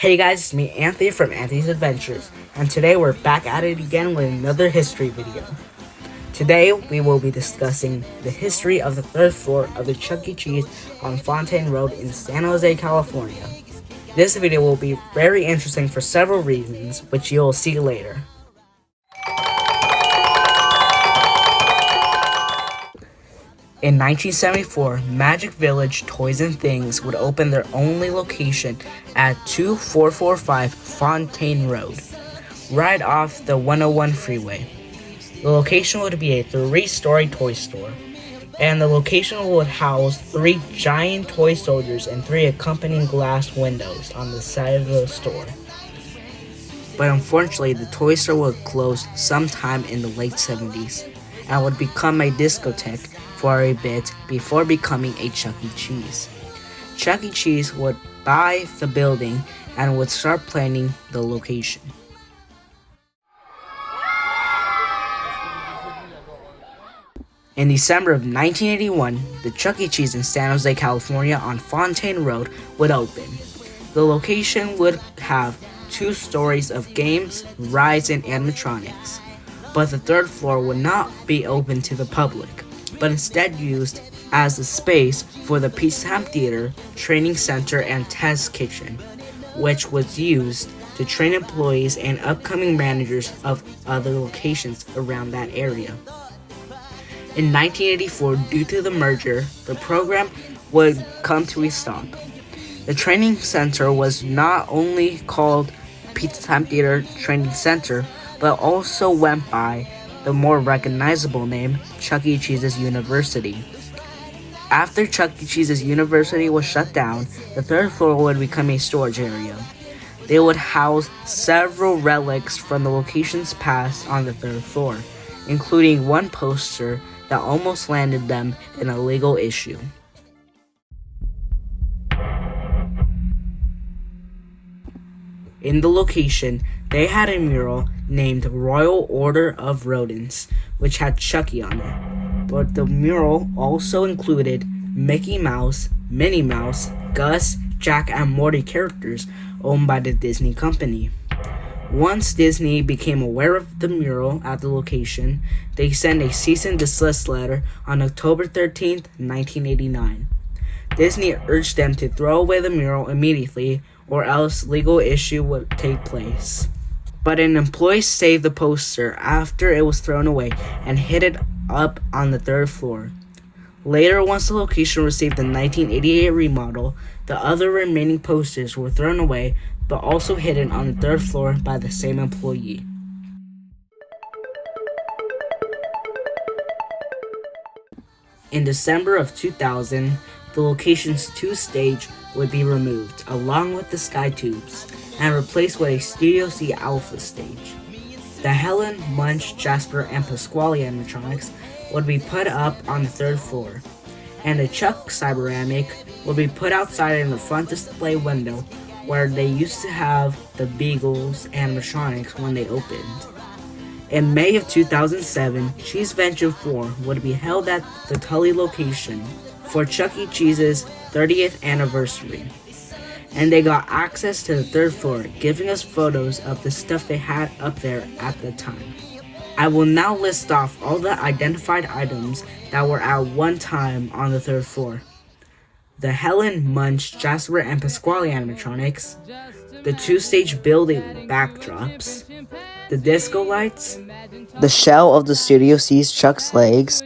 Hey guys, it's me Anthony from Anthony's Adventures, and today we're back at it again with another history video. Today we will be discussing the history of the third floor of the Chuck E. Cheese on Fontaine Road in San Jose, California. This video will be very interesting for several reasons, which you'll see later. In 1974, Magic Village Toys and Things would open their only location at 2445 Fontaine Road, right off the 101 freeway. The location would be a 3-story toy store, and the location would house 3 giant toy soldiers and 3 accompanying glass windows on the side of the store. But unfortunately, the toy store would close sometime in the late 70s and would become a discotheque for a bit before becoming a Chuck E. Cheese. Chuck E. Cheese would buy the building and would start planning the location. In December of 1981, the Chuck E. Cheese in San Jose, California on Fontaine Road would open. The location would have 2 stories of games, rides, and animatronics, but the third floor would not be open to the public, but instead used as a space for the Peacetime Theater, Training Center, and Test Kitchen, which was used to train employees and upcoming managers of other locations around that area. In 1984, due to the merger, the program would come to a stop. The Training Center was not only called Peacetime Theater Training Center, but also went by the more recognizable name Chuck E. Cheese's University. After Chuck E. Cheese's University was shut down, the third floor would become a storage area. They would house several relics from the locations past on the third floor, including one poster that almost landed them in a legal issue. In the location, they had a mural named Royal Order of Rodents, which had Chucky on it. But the mural also included Mickey Mouse, Minnie Mouse, Gus, Jack, and Morty characters owned by the Disney company. Once Disney became aware of the mural at the location, they sent a cease and desist letter on October 13th, 1989. Disney urged them to throw away the mural immediately, or else legal issue would take place. But an employee saved the poster after it was thrown away and hid it up on the third floor. Later, once the location received the 1988 remodel, the other remaining posters were thrown away but also hidden on the third floor by the same employee. In December of 2000, the location's 2-stage would be removed, along with the sky tubes, and replaced with a Studio C Alpha stage. The Helen, Munch, Jasper, and Pasquale animatronics would be put up on the third floor, and the Chuck Cyberamic would be put outside in the front display window where they used to have the Beagles animatronics when they opened. In May of 2007, Cheese Venture 4 would be held at the Tully location for Chuck E. Cheese's 30th anniversary, and they got access to the third floor, giving us photos of the stuff they had up there at the time. I will now list off all the identified items that were at one time on the third floor. The Helen, Munch, Jasper, and Pasquale animatronics, the 2-stage building backdrops, the disco lights, the shell of the Studio C's Chuck's legs,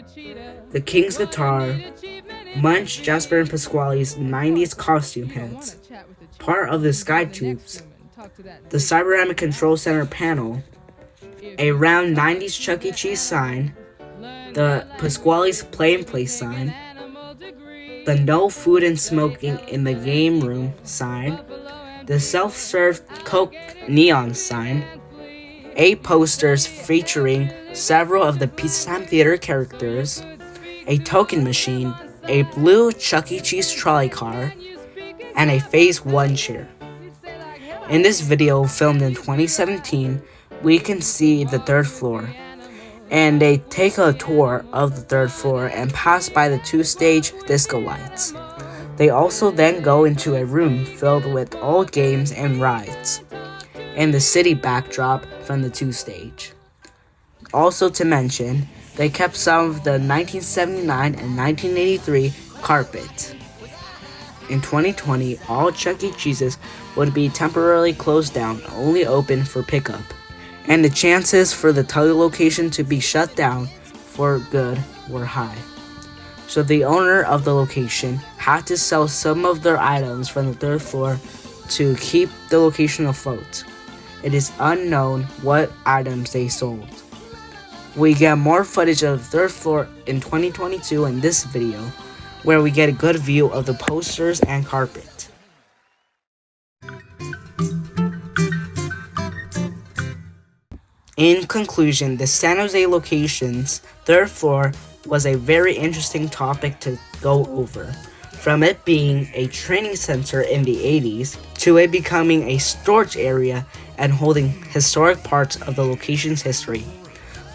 the King's guitar, Munch, Jasper, and Pasquale's 90s costume heads, part of the sky tubes, the Cyberamic Control Center panel, a round 90s Chuck E. Cheese sign, the Pasquale's Play and Play sign, the No Food and Smoking in the Game Room sign, the self-serve Coke neon sign, 8 posters featuring several of the Peacetime Theater characters, a token machine, a blue Chuck E. Cheese trolley car, and a Phase 1 chair. In this video, filmed in 2017, we can see the third floor, and they take a tour of the third floor and pass by the 2-stage disco lights. They also then go into a room filled with old games and rides, and the city backdrop from the 2 stage. Also to mention, they kept some of the 1979 and 1983 carpet. In 2020, all Chuck E. Cheese's would be temporarily closed down, only open for pickup, and the chances for the Tully location to be shut down for good were high. So the owner of the location had to sell some of their items from the 3rd floor to keep the location afloat. It is unknown what items they sold. We get more footage of the 3rd floor in 2022 in this video, where we get a good view of the posters and carpet. In conclusion, the San Jose location's 3rd floor was a very interesting topic to go over. From it being a training center in the 80s to it becoming a storage area and holding historic parts of the location's history.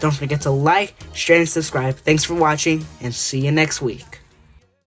Don't forget to like, share, and subscribe. Thanks for watching, and see you next week.